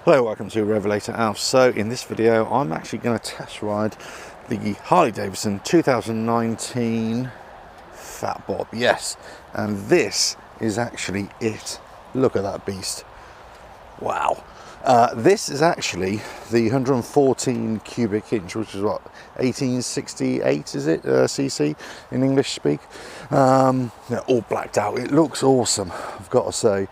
Hello, welcome to RevelatorAlf. So in this video I'm actually going to test ride the Harley Davidson 2019 FatBob. Yes, and this is actually it. Look at that beast. Wow. This is actually the 114 cubic inch, which is what, 1868 is it, cc in English speak. They're all blacked out. It looks awesome, I've got to say.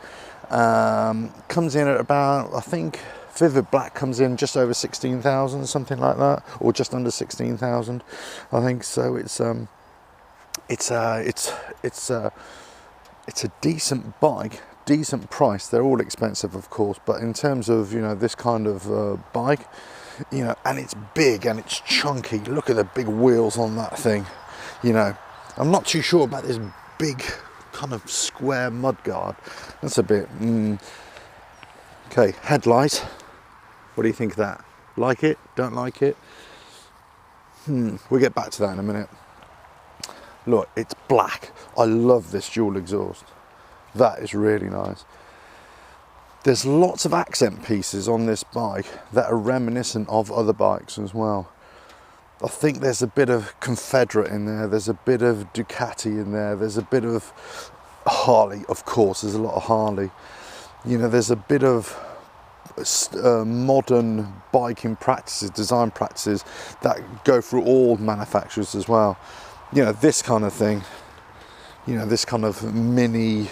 Comes in at about, I think Vivid Black comes in just over 16,000, something like that, or just under 16,000, I think. So it's a decent bike, decent price. They're all expensive, of course, but in terms of, you know, this kind of bike, you know, and it's big and it's chunky. Look at the big wheels on that thing. You know, I'm not too sure about this big kind of square mudguard. That's a bit okay. Headlight, what do you think of that? Like it? Don't like it? We'll get back to that in a minute. Look, it's black. I love this dual exhaust. That is really nice. There's lots of accent pieces on this bike that are reminiscent of other bikes as well. I think there's a bit of Confederate in there, there's a bit of Ducati in there, there's a bit of Harley, of course, there's a lot of Harley. You know, there's a bit of modern biking practices, design practices that go through all manufacturers as well. You know, this kind of thing, you know, this kind of mini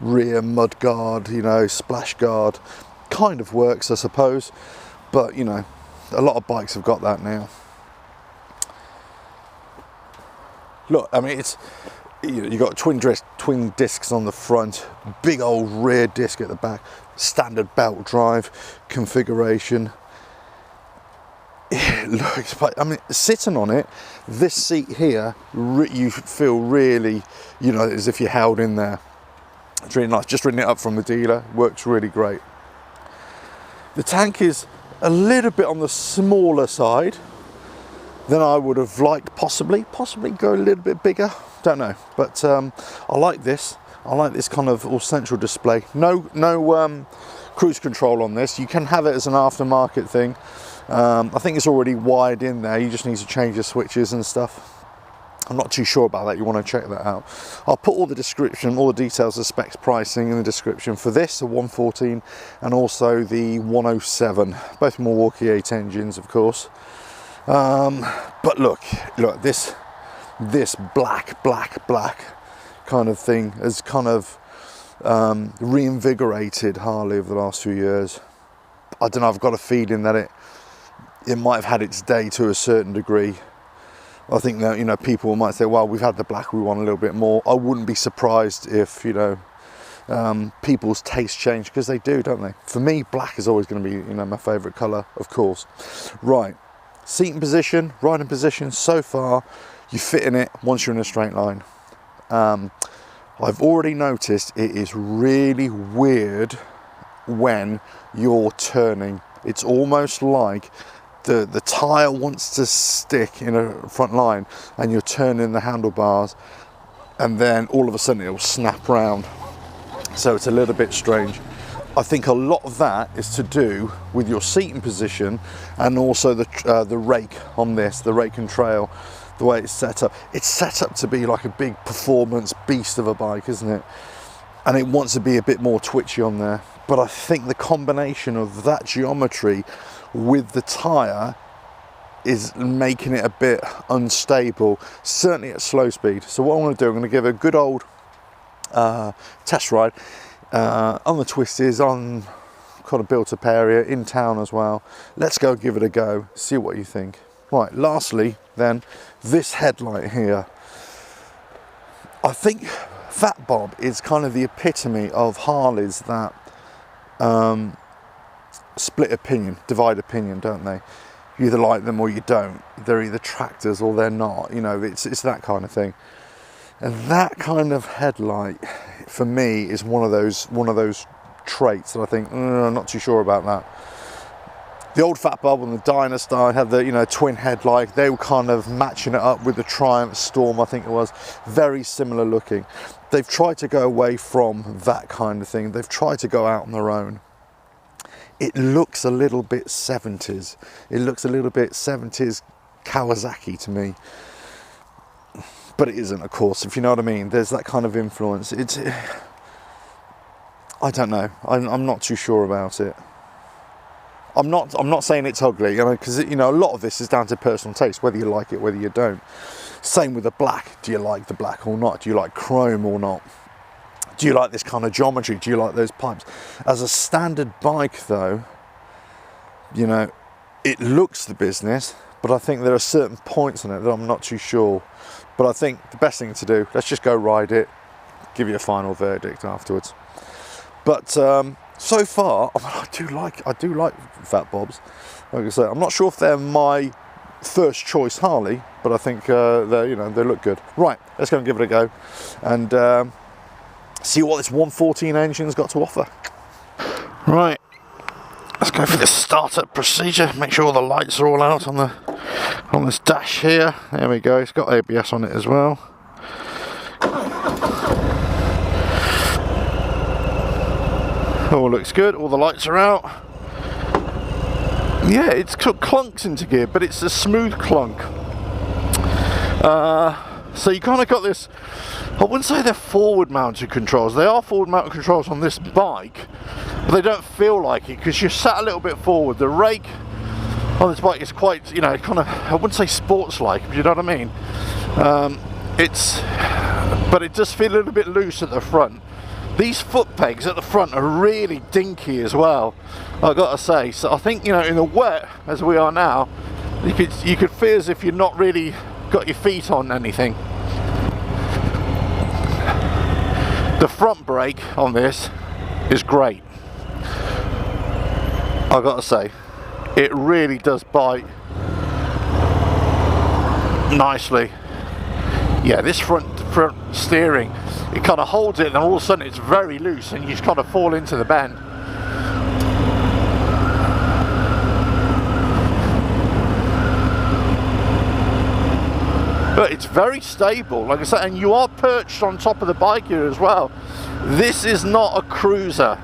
rear mud guard, you know, splash guard, kind of works, I suppose. But, you know, a lot of bikes have got that now. Look, I mean, it's, you got twin discs on the front, big old rear disc at the back, standard belt drive configuration. It looks, I mean, sitting on it, this seat here, you feel really, you know, as if you're held in there. It's really nice. Just ridden it up from the dealer, works really great. The tank is a little bit on the smaller side than I would have liked, possibly go a little bit bigger, don't know, but I like this. I like this kind of all central display. No cruise control on this. You can have it as an aftermarket thing. I think it's already wired in there. You just need to change the switches and stuff. I'm not too sure about that. You want to check that out. I'll put all the description, all the details, the specs, pricing in the description for this, the 114 and also the 107, both Milwaukee 8 engines, of course. But look, this black kind of thing has kind of reinvigorated Harley over the last few years. I don't know, I've got a feeling that it might have had its day to a certain degree. I think that, you know, people might say, well, we've had the black, we want a little bit more. I wouldn't be surprised if, you know, people's tastes change, because they do, don't they? For me, black is always going to be, you know, my favourite colour, of course. Right, seating position, riding position, so far, you fit in it once you're in a straight line. I've already noticed it is really weird when you're turning. It's almost like the tyre wants to stick in a front line and you're turning the handlebars, and then all of a sudden it'll snap round. So it's a little bit strange. I think a lot of that is to do with your seating position and also the rake on this, the rake and trail, the way it's set up. It's set up to be like a big performance beast of a bike, isn't it? And it wants to be a bit more twitchy on there. But I think the combination of that geometry with the tyre is making it a bit unstable, certainly at slow speed. So what I'm going to do, I'm going to give a good old test ride on the twisties, on kind of built-up area, in town as well. Let's go give it a go, see what you think. Right, lastly then, this headlight here. I think FatBob is kind of the epitome of Harleys that split opinion, divide opinion, don't they? You either like them or you don't. They're either tractors or they're not. You know, it's that kind of thing. And that kind of headlight, for me, is one of those traits that I think, I'm not too sure about that. The old FatBob and the Dynastar had the, you know, twin headlight. They were kind of matching it up with the Triumph Storm, I think it was. Very similar looking. They've tried to go away from that kind of thing. They've tried to go out on their own. it looks a little bit 70s. It looks a little bit 70s Kawasaki to me. But it isn't, of course, if you know what I mean. There's that kind of influence. I don't know. I'm not too sure about it. I'm not saying it's ugly, because a lot of this is down to personal taste, whether you like it, whether you don't. Same with the black. Do you like the black or not? Do you like chrome or not? Do you like this kind of geometry? Do you like those pipes? As a standard bike, though, it looks the business, but I think there are certain points on it that I'm not too sure. But I think the best thing to do, let's just go ride it, give you a final verdict afterwards. But so far, I do like FatBobs. Like I say, I'm not sure if they're my first choice Harley, but I think they look good. Right, let's go and give it a go, and see what this 114 engine's got to offer. Right, let's go for this startup procedure. Make sure all the lights are all out on this dash here. There we go. It's got ABS on it as well. All looks good. All the lights are out. Yeah, it's clunks into gear, but it's a smooth clunk. So you kind of got this. I wouldn't say they're forward mounted controls. They are forward mounted controls on this bike, but they don't feel like it because you're sat a little bit forward. The rake on this bike is quite, kind of, I wouldn't say sports-like, but you know what I mean. But it does feel a little bit loose at the front. These foot pegs at the front are really dinky as well, I've got to say. So I think, in the wet as we are now, you could feel as if you've not really got your feet on anything. The front brake on this is great, I've got to say. It really does bite nicely. Yeah, this front steering, it kind of holds it, and all of a sudden it's very loose, and you just kind of fall into the bend. But it's very stable, like I said, and you are perched on top of the bike here as well. This is not a cruiser,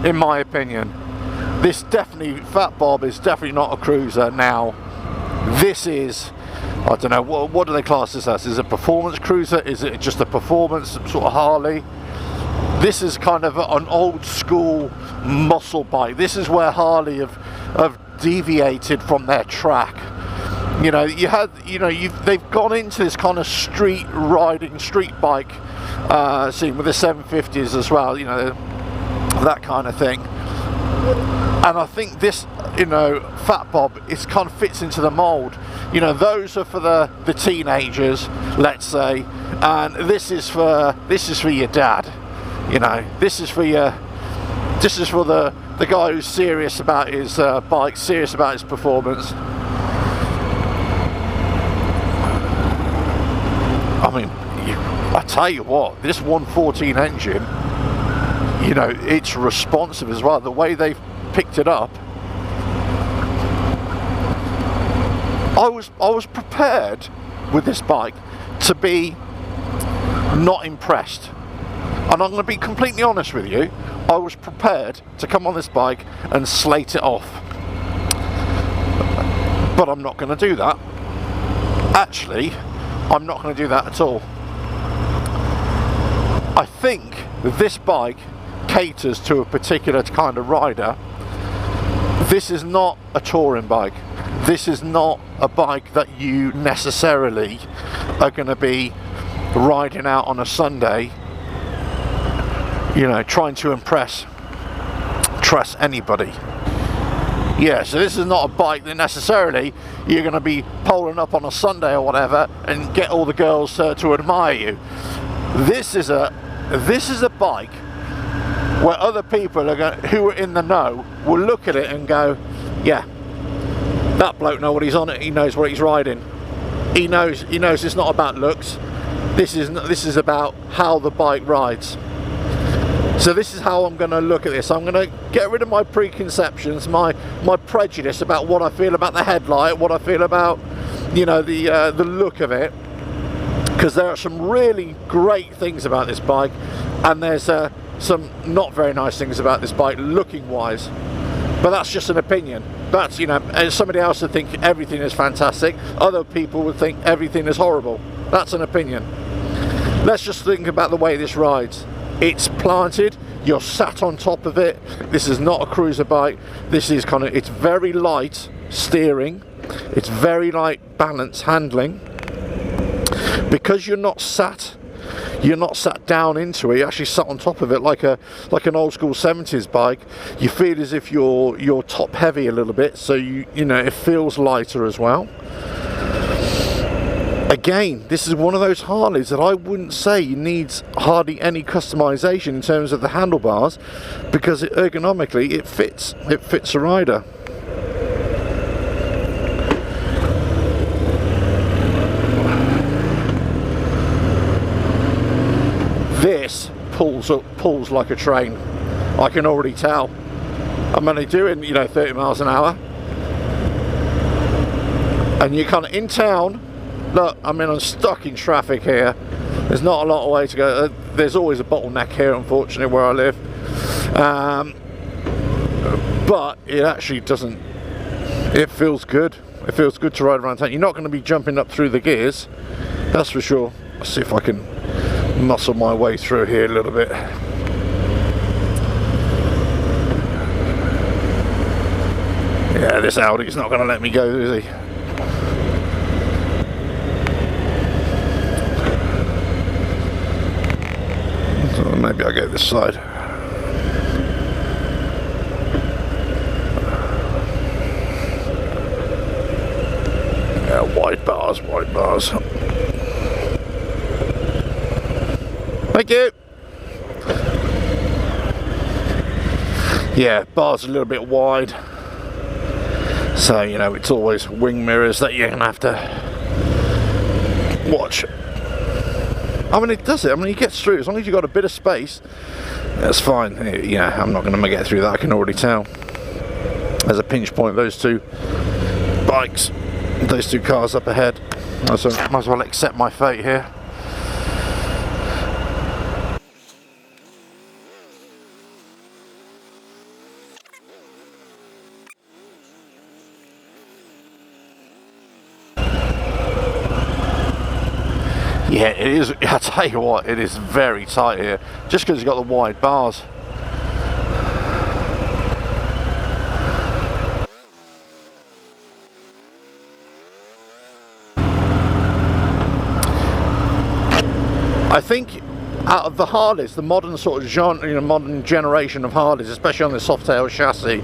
in my opinion. This definitely, FatBob is definitely not a cruiser now. This is, I don't know, what do they class this as? Is it a performance cruiser? Is it just a performance sort of Harley? This is kind of an old school muscle bike. This is where Harley have deviated from their track. They've gone into this kind of street riding, street bike scene with the 750s as well, that kind of thing. And I think this, FatBob, it kind of fits into the mould. Those are for the teenagers, let's say, and this is for your dad. This is for the guy who's serious about his bike, serious about his performance. I mean, I tell you what, this 114 engine, it's responsive as well. The way they've picked it up, I was prepared with this bike to be not impressed, and I'm going to be completely honest with you. I was prepared to come on this bike and slate it off, but I'm not going to do that. Actually, I'm not going to do that at all. I think this bike caters to a particular kind of rider. This is not a touring bike. This is not a bike that you necessarily are going to be riding out on a Sunday, trying to impress anybody. Yeah, so this is not a bike that necessarily you're going to be poling up on a Sunday or whatever and get all the girls to admire you. This is a bike where other people who are in the know will look at it and go, yeah, that bloke knows what he's on. He knows what he's riding. He knows it's not about looks. This is about how the bike rides. So this is how I'm going to look at this. I'm going to get rid of my preconceptions, my prejudice about what I feel about the headlight, what I feel about, the look of it. Because there are some really great things about this bike, and there's some not very nice things about this bike looking wise. But that's just an opinion. That's, you know, somebody else would think everything is fantastic. Other people would think everything is horrible. That's an opinion. Let's just think about the way this rides. It's planted, you're sat on top of it. This is not a cruiser bike. This is kind of, it's very light steering. It's very light balance handling. Because you're not sat down into it, you actually sat on top of it like an old school 70s bike. You feel as if you're top heavy a little bit, so you know, it feels lighter as well. Again, this is one of those Harleys that I wouldn't say needs hardly any customization in terms of the handlebars, because ergonomically it fits a rider. This pulls like a train. I can already tell. I'm only doing, you know, 30 miles an hour, and you're kind of in town. Look, I mean, I'm stuck in traffic here. There's not a lot of way to go. There's always a bottleneck here, unfortunately, where I live. But it actually doesn't. It feels good. It feels good to ride around town. You're not going to be jumping up through the gears, that's for sure. Let's see if I can muscle my way through here a little bit. Yeah, this Audi's not going to let me go, is he? So maybe I'll go this side. Yeah, wide bars, wide bars. Thank you. Yeah, bar's a little bit wide, so you know, it's always wing mirrors that you're gonna have to watch. I mean, it does it. I mean, it gets through as long as you've got a bit of space. That's fine. Yeah, I'm not gonna get through that. I can already tell. There's a pinch point. Those two bikes, those two cars up ahead. So might as well accept my fate here. Yeah, it is. I tell you what, it is very tight here, just because it's got the wide bars. I think out of the Harleys, the modern sort of genre, you know, modern generation of Harleys, especially on the Softail chassis,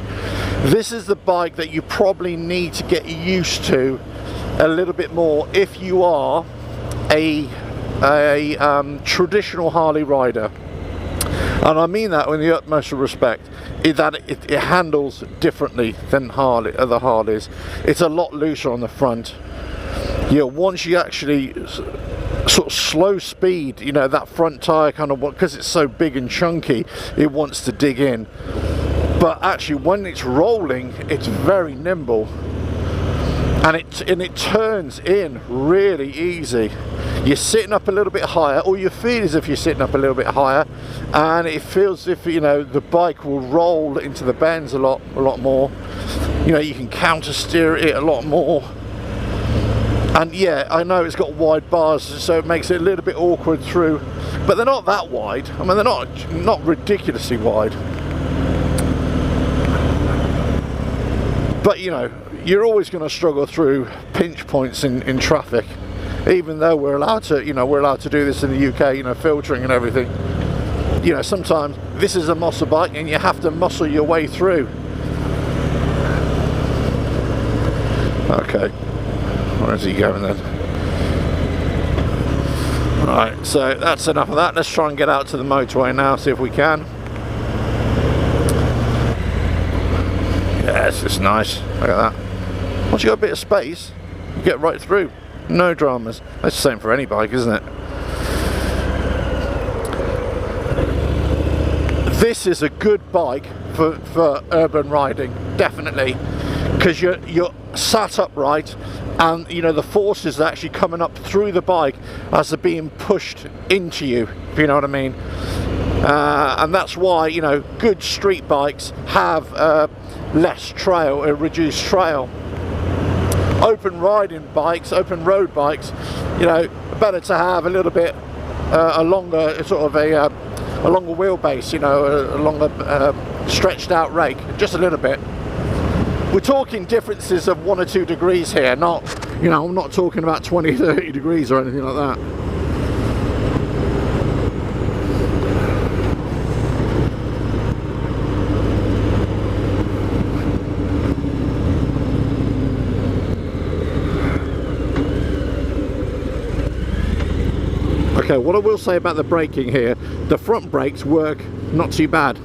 this is the bike that you probably need to get used to a little bit more if you are a traditional Harley rider. And I mean that with the utmost respect, it handles differently than other Harleys. It's a lot looser on the front. You know, once you actually sort of slow speed, you know, that front tyre kind of, because it's so big and chunky, it wants to dig in. But actually when it's rolling, it's very nimble, and it turns in really easy. You're sitting up a little bit higher, or you feel as if you're sitting up a little bit higher, and it feels as if, you know, the bike will roll into the bends a lot more. You know, you can counter steer it a lot more. And yeah, I know it's got wide bars, so it makes it a little bit awkward through, but they're not that wide. I mean, they're not ridiculously wide. But you know, you're always going to struggle through pinch points in traffic, even though we're allowed to, you know, we're allowed to do this in the UK, you know, filtering and everything. You know, sometimes this is a muscle bike and you have to muscle your way through. Okay, where's he going then? Right, so that's enough of that. Let's try and get out to the motorway now, see if we can. Yeah, it's just nice. Look at that. Once you got a bit of space, you get right through. No dramas. That's the same for any bike, isn't it? This is a good bike for urban riding, definitely, because you're sat upright, and you know the forces are actually coming up through the bike as they're being pushed into you, if you know what I mean. And that's why, you know, good street bikes have less trail, reduced trail. Open riding bikes, open road bikes, you know, better to have a little bit a longer sort of a longer wheelbase, you know, a longer stretched out rake, just a little bit. We're talking differences of 1 or 2 degrees here, not, you know, I'm not talking about 20, 30 degrees or anything like that. Okay, what I will say about the braking here, the front brakes work not too bad.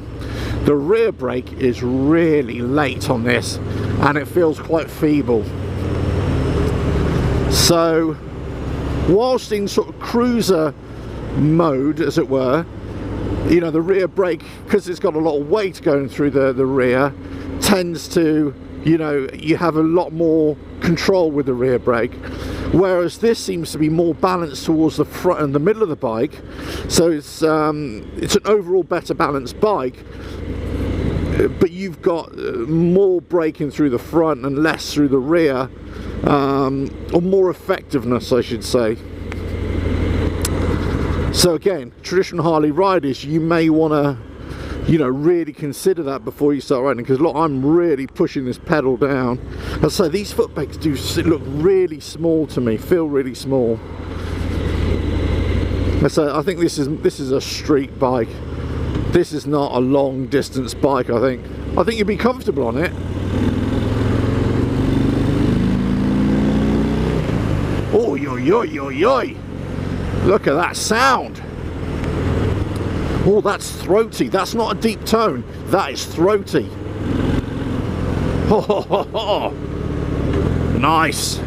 The rear brake is really late on this and it feels quite feeble. So whilst in sort of cruiser mode, as it were, you know, the rear brake, because it's got a lot of weight going through the rear, tends to, you know, you have a lot more control with the rear brake, whereas this seems to be more balanced towards the front and the middle of the bike. So it's an overall better balanced bike, but you've got more braking through the front and less through the rear, or more effectiveness, I should say. So again, traditional Harley riders, you may want to, you know, really consider that before you start riding, because look, I'm really pushing this pedal down. And so these foot pegs do look really small to me, feel really small. And so I think this is a street bike. This is not a long distance bike. I think you'd be comfortable on it. Oh, yo, yo, yo, yo! Look at that sound. Oh, that's throaty. That's not a deep tone. That is throaty. Ho, ho, ho, ho. Nice.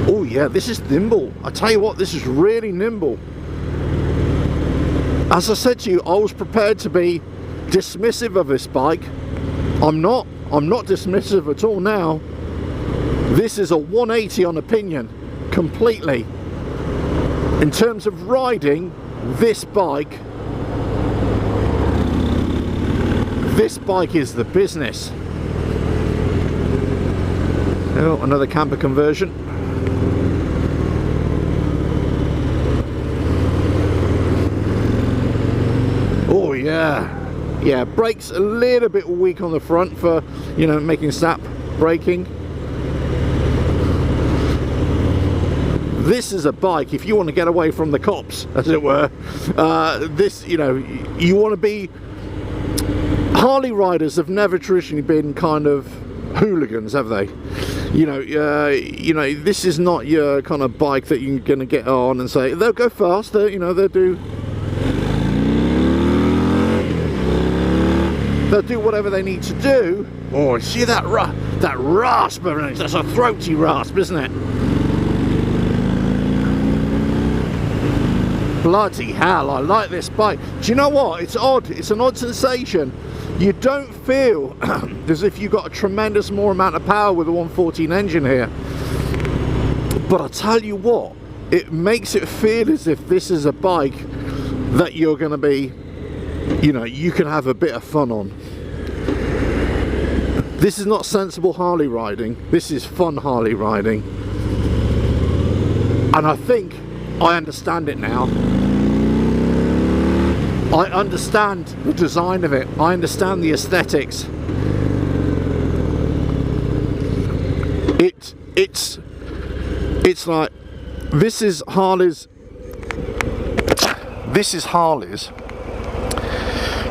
Oh yeah, this is nimble. I tell you what, this is really nimble. As I said to you, I was prepared to be dismissive of this bike. I'm not dismissive at all now. This is a 180 on opinion, completely. In terms of riding, this bike is the business. Oh, another camper conversion. Oh yeah. Yeah, brakes a little bit weak on the front for, you know, making snap braking. This is a bike, if you want to get away from the cops, as it were, this, you know, you want to be... Harley riders have never traditionally been kind of hooligans, have they? You know, this is not your kind of bike that you're going to get on and say, they'll go fast, you know, they'll do whatever they need to do. Oh, see that rasp? That's a throaty rasp, isn't it? Bloody hell, I like this bike. Do you know what? It's odd. It's an odd sensation. You don't feel as if you've got a tremendous more amount of power with a 114 engine here. But I tell you what, it makes it feel as if this is a bike that you're going to be, you know, you can have a bit of fun on. This is not sensible Harley riding. This is fun Harley riding. And I think I understand it now. I understand the design of it. I understand the aesthetics. It's like, this is Harley's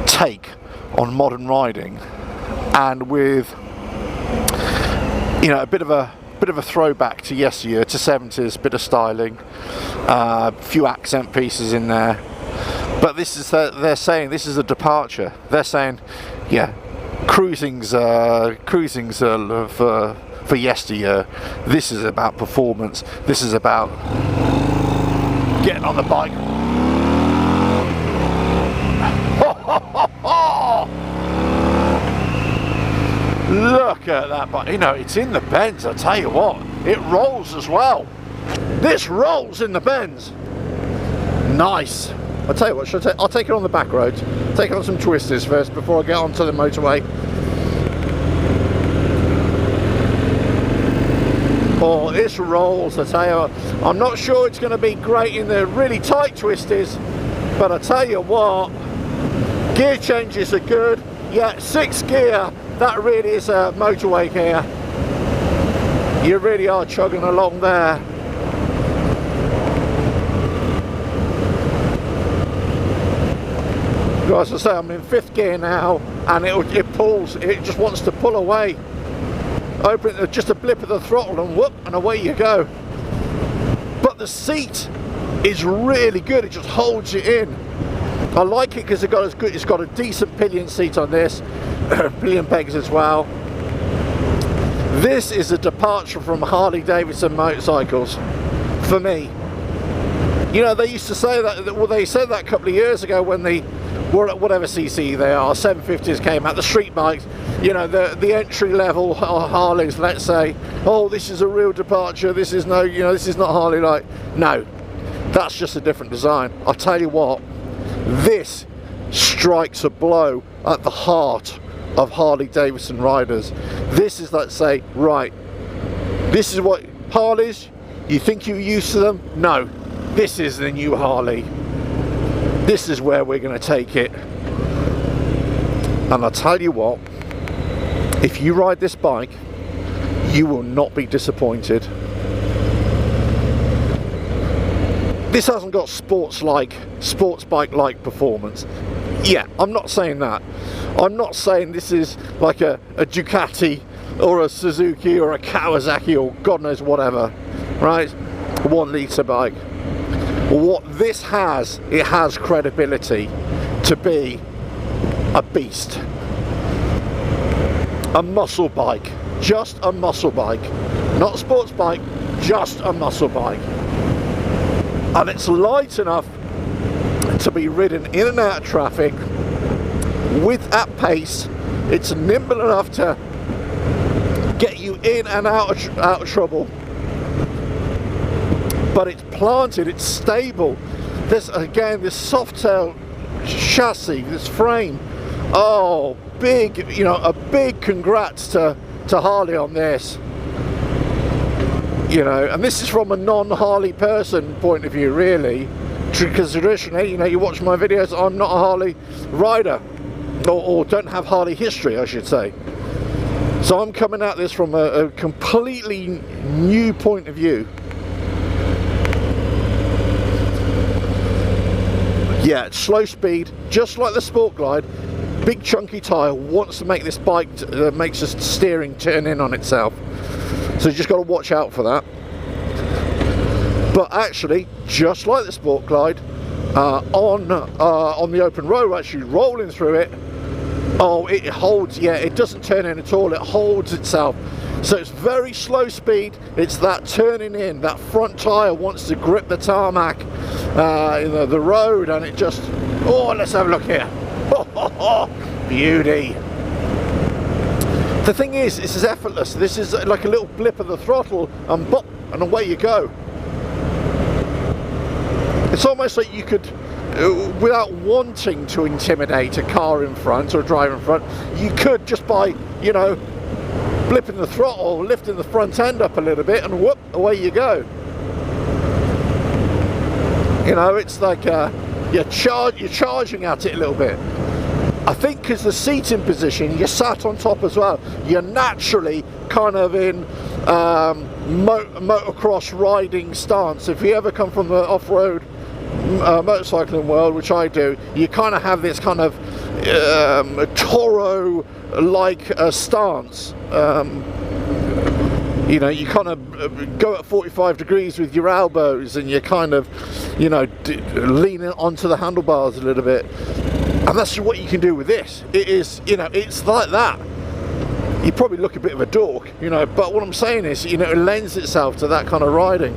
take on modern riding, and with, you know, a bit of a throwback to yesteryear, to 70s, bit of styling, a few accent pieces in there. But this is, they're saying this is a departure. They're saying, yeah, cruising's for yesteryear. This is about performance. This is about getting on the bike. Look at that, but you know, it's in the bends, I tell you what. It rolls as well. This rolls in the bends. Nice. I'll tell you what, I'll take it on the back roads. Take it on some twisters first before I get onto the motorway. Oh, this rolls, I tell you what. I'm not sure it's going to be great in the really tight twisters, but I tell you what, gear changes are good. Yeah, 6th gear, that really is a motorway gear. You really are chugging along there. As I say, I'm in 5th gear now, and it pulls, it just wants to pull away. Open it, just a blip of the throttle and whoop, and away you go. But the seat is really good, it just holds you in. I like it because it's got a decent pillion seat on this, pillion pegs as well. This is a departure from Harley Davidson motorcycles, for me. You know, they used to say that, well, they said that a couple of years ago when they were at whatever cc they are, 750s came out, the street bikes, you know, the entry level Harleys, let's say, oh, this is a real departure, this is no, you know, this is not Harley like. No, that's just a different design. I'll tell you what, this strikes a blow at the heart of Harley Davidson riders. This is, let's say, right, this is what Harleys, you think you're used to them? No, this is the new Harley. This is where we're going to take it. And I'll tell you what, if you ride this bike, you will not be disappointed. This hasn't got sports bike like performance. Yeah, I'm not saying that. I'm not saying this is like a Ducati or a Suzuki or a Kawasaki or God knows whatever, right? 1 litre bike. What this has, it has credibility to be a beast. A muscle bike, just a muscle bike. Not a sports bike, just a muscle bike. And it's light enough to be ridden in and out of traffic with at pace. It's nimble enough to get you in and out of trouble. But it's planted, it's stable. This, again, this soft tail chassis, this frame. Oh, big, you know, a big congrats to Harley on this. You know, and this is from a non-Harley person point of view, really. Because traditionally, you know, you watch my videos, I'm not a Harley rider. Or don't have Harley history, I should say. So I'm coming at this from a completely new point of view. Yeah, it's slow speed, just like the Sport Glide. Big chunky tyre wants to make this bike, makes the steering turn in on itself. So you just got to watch out for that. But actually, just like the Sport Glide, on the open road, actually rolling through it, oh, it holds, yeah, it doesn't turn in at all, it holds itself. So it's very slow speed, it's that turning in, that front tyre wants to grip the tarmac, the road, and it just, oh, let's have a look here. Beauty. The thing is, this is effortless. This is like a little blip of the throttle and bop, and away you go. It's almost like you could, without wanting to intimidate a car in front or a driver in front, you could just by, you know, blipping the throttle, lifting the front end up a little bit, and whoop, away you go. You know, it's like you're charging at it a little bit. I think because the seating position, you're sat on top as well. You're naturally kind of in motocross riding stance. If you ever come from the off-road motorcycling world, which I do, you kind of have this kind of Toro-like stance. You know, you kind of go at 45 degrees with your elbows, and you're kind of, you know, leaning onto the handlebars a little bit. And that's what you can do with this. It is, you know, it's like that. You probably look a bit of a dork, you know, but what I'm saying is, you know, it lends itself to that kind of riding.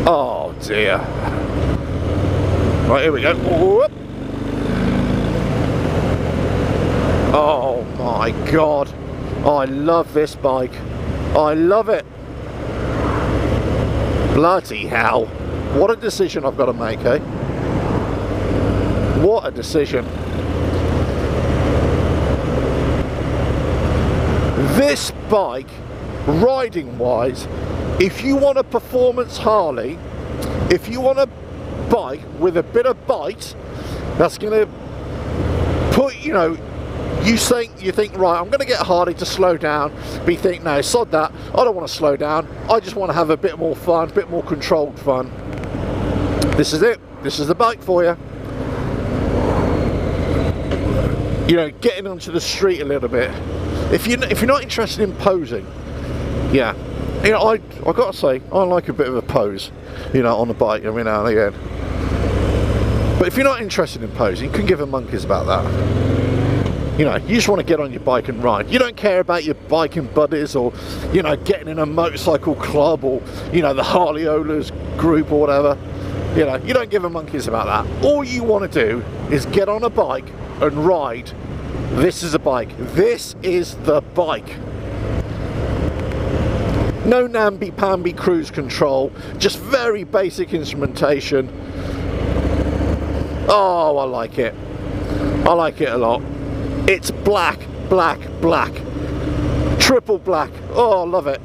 Oh dear. Right, here we go. Whoop. Oh my God, I love this bike. I love it. Bloody hell. What a decision I've got to make, eh? What a decision. This bike, riding wise, if you want a performance Harley, if you want a bike with a bit of bite, that's going to put, you know, you think, right, I'm going to get a Harley to slow down, but you think, no, sod that, I don't want to slow down, I just want to have a bit more fun, a bit more controlled fun. This is it. This is the bike for you. You know, getting onto the street a little bit. If you're not interested in posing, yeah, you know, I got to say, I like a bit of a pose, you know, on the bike every now and again. But if you're not interested in posing, you couldn't give a monkeys about that. You know, you just want to get on your bike and ride. You don't care about your biking buddies, or, you know, getting in a motorcycle club, or, you know, the Harley-Olas group or whatever. You know, you don't give a monkeys about that. All you want to do is get on a bike and ride. This is a bike. This is the bike. No namby-pamby cruise control, just very basic instrumentation. Oh, I like it. I like it a lot. It's black, black, black. Triple black. Oh, I love it.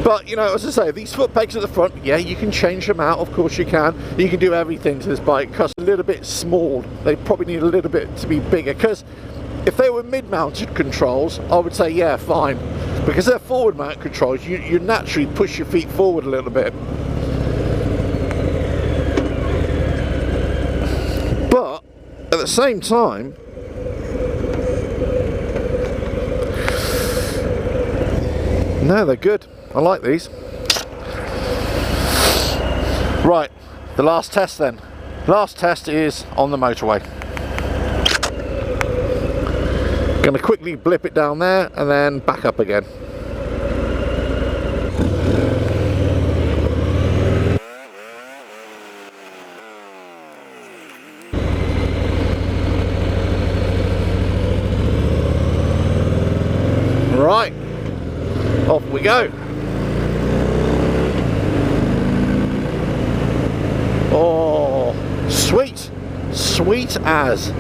But, you know, as I say, these foot pegs at the front, yeah, you can change them out, of course you can. You can do everything to this bike, because a little bit small. They probably need a little bit to be bigger, because if they were mid-mounted controls, I would say, yeah, fine. Because they're forward-mounted controls, you naturally push your feet forward a little bit. But, at the same time, no, they're good. I like these. Right, the last test then. Last test is on the motorway. Going to quickly blip it down there and then back up again. Right, off we go. Oh, sweet, sweet as.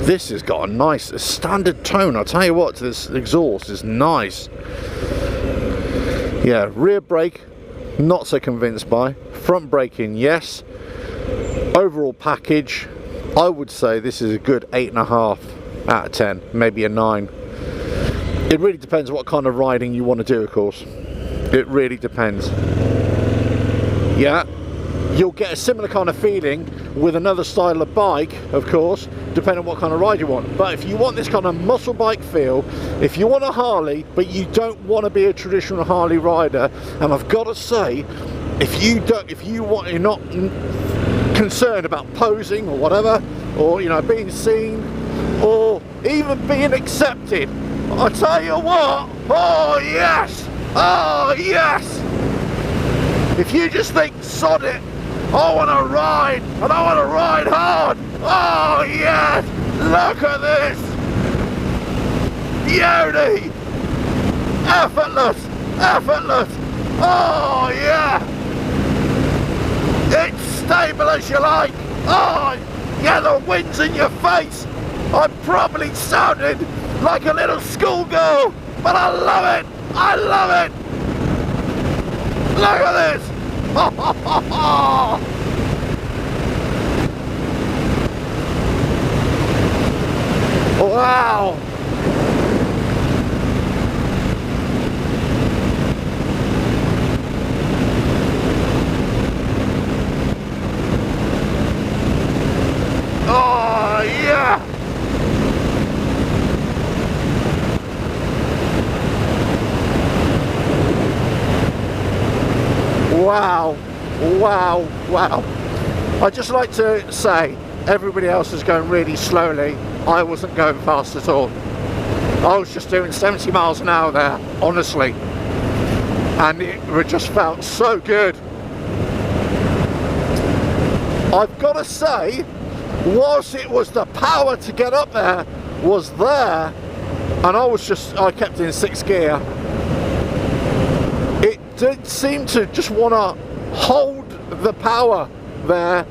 This has got a nice standard tone. I'll tell you what, this exhaust is nice. Yeah, rear brake, not so convinced by. Front braking, yes. Overall package, I would say this is a good 8.5 out of 10, maybe a 9. It really depends what kind of riding you want to do, of course. It really depends. Yeah, you'll get a similar kind of feeling with another style of bike, of course, depending on what kind of ride you want. But if you want this kind of muscle bike feel, if you want a Harley, but you don't want to be a traditional Harley rider, and I've got to say, you're not concerned about posing or whatever, or, you know, being seen, or even being accepted, I tell you what, oh yes, oh yes. If you just think, sod it, I want to ride, and I want to ride hard. Oh yes, look at this. Beauty. Effortless, effortless. Oh yeah. It's stable as you like. Oh yeah, the wind's in your face. I'm probably sounding like a little schoolgirl, but I love it. I love it. Look at this. Wow. Oh yeah. Wow, wow, wow. I'd just like to say, everybody else is going really slowly. I wasn't going fast at all. I was just doing 70 miles an hour there, honestly, and it just felt so good. I've got to say, whilst it was the power to get up there was there, and I kept in 6th gear, it did seem to just want to hold the power there,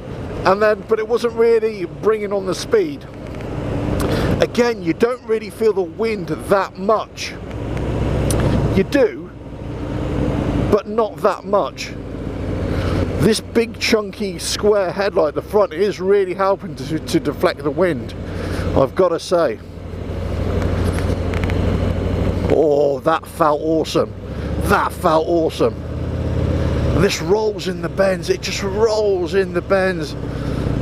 and then, but it wasn't really bringing on the speed. Again, you don't really feel the wind that much. You do, but not that much. This big chunky square headlight at the front is really helping to deflect the wind, I've got to say. Oh, that felt awesome. That felt awesome. And this rolls in the bends, it just rolls in the bends.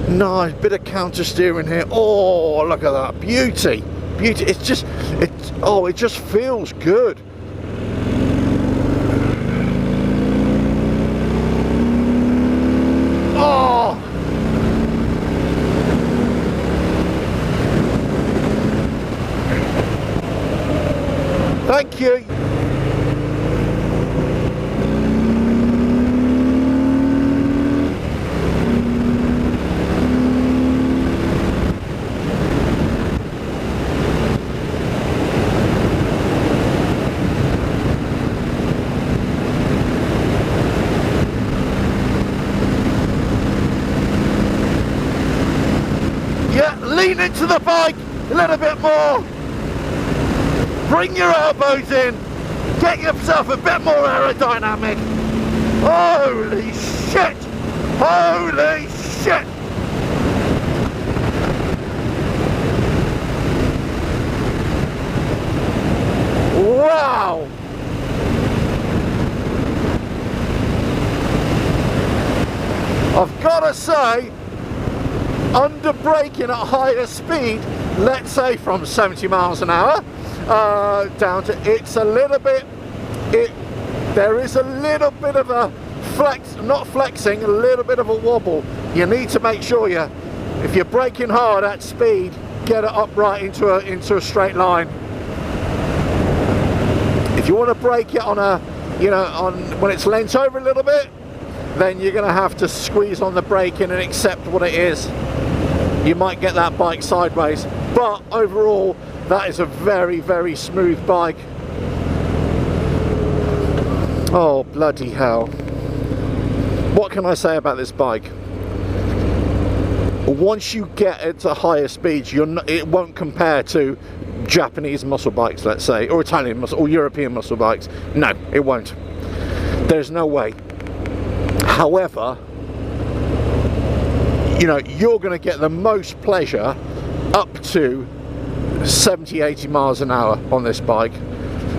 Nice bit of counter steering here. Oh, look at that, beauty, beauty. It just feels good. Oh, thank you. Lean into the bike a little bit more. Bring your elbows in. Get yourself a bit more aerodynamic. Holy shit! Holy shit! Wow! I've got to say, under braking at higher speed, let's say from 70 miles an hour down to, it's a little bit, there is a little bit of a flex, not flexing, a little bit of a wobble. You need to make sure if you're braking hard at speed, get it upright into a straight line. If you want to brake it on a, when it's leant over a little bit, then you're going to have to squeeze on the braking and accept what it is. You might get that bike sideways, but overall that is a very, very smooth bike. Oh, bloody hell. What can I say about this bike? Once you get it to higher speeds, it won't compare to Japanese muscle bikes, let's say, or Italian muscle, or European muscle bikes. No, it won't. There's no way. However, you're going to get the most pleasure up to 70-80 miles an hour on this bike,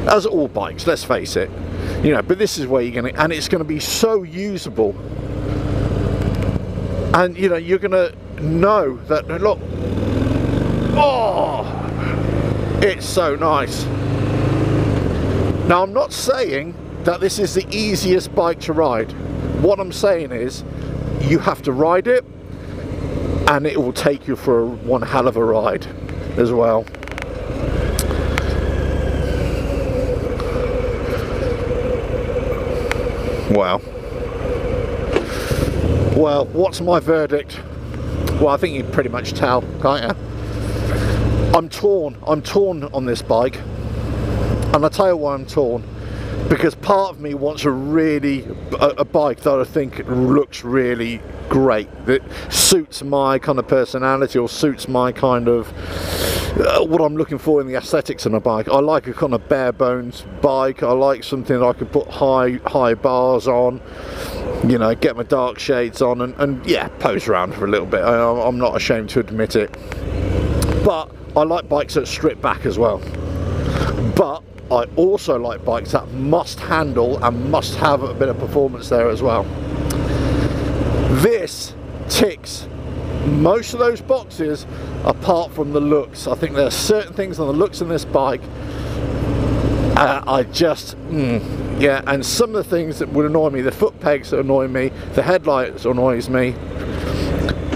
as all bikes, let's face it. But this is where you're going to, and it's going to be so usable, and you're going to know that, look, oh, it's so nice. Now, I'm not saying that this is the easiest bike to ride. What I'm saying is, you have to ride it, and it will take you for one hell of a ride as well. Wow. Well, what's my verdict? Well, I think you can pretty much tell, can't you? I'm torn on this bike, and I'll tell you why I'm torn. Because part of me wants a bike that I think looks really great, that suits my kind of personality, or suits my kind of what I'm looking for in the aesthetics of a bike. I like a kind of bare bones bike. I like something that I can put high bars on, get my dark shades on, and yeah, pose around for a little bit. I'm not ashamed to admit it. But I like bikes that strip back as well. But I also like bikes that must handle and must have a bit of performance there as well. This ticks most of those boxes apart from the looks. I think there are certain things on the looks in this bike yeah, and some of the things that would annoy me, the foot pegs that annoy me, the headlights annoys me,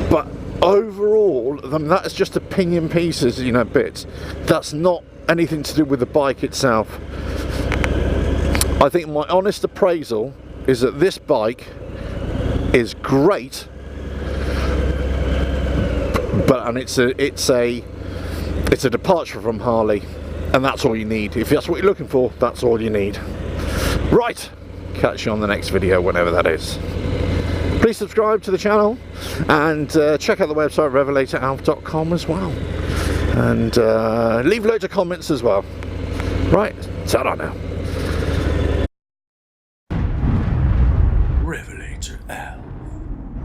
but overall, that's just opinion pieces, bits. That's not anything to do with the bike itself. I think my honest appraisal is that this bike is great, but it's a departure from Harley, and that's all you need. If that's what you're looking for, that's all you need. Right, catch you on the next video, whenever that is. Please subscribe to the channel and check out the website RevelatorAlf.com as well, and leave loads of comments as well. Right, ta-ra now.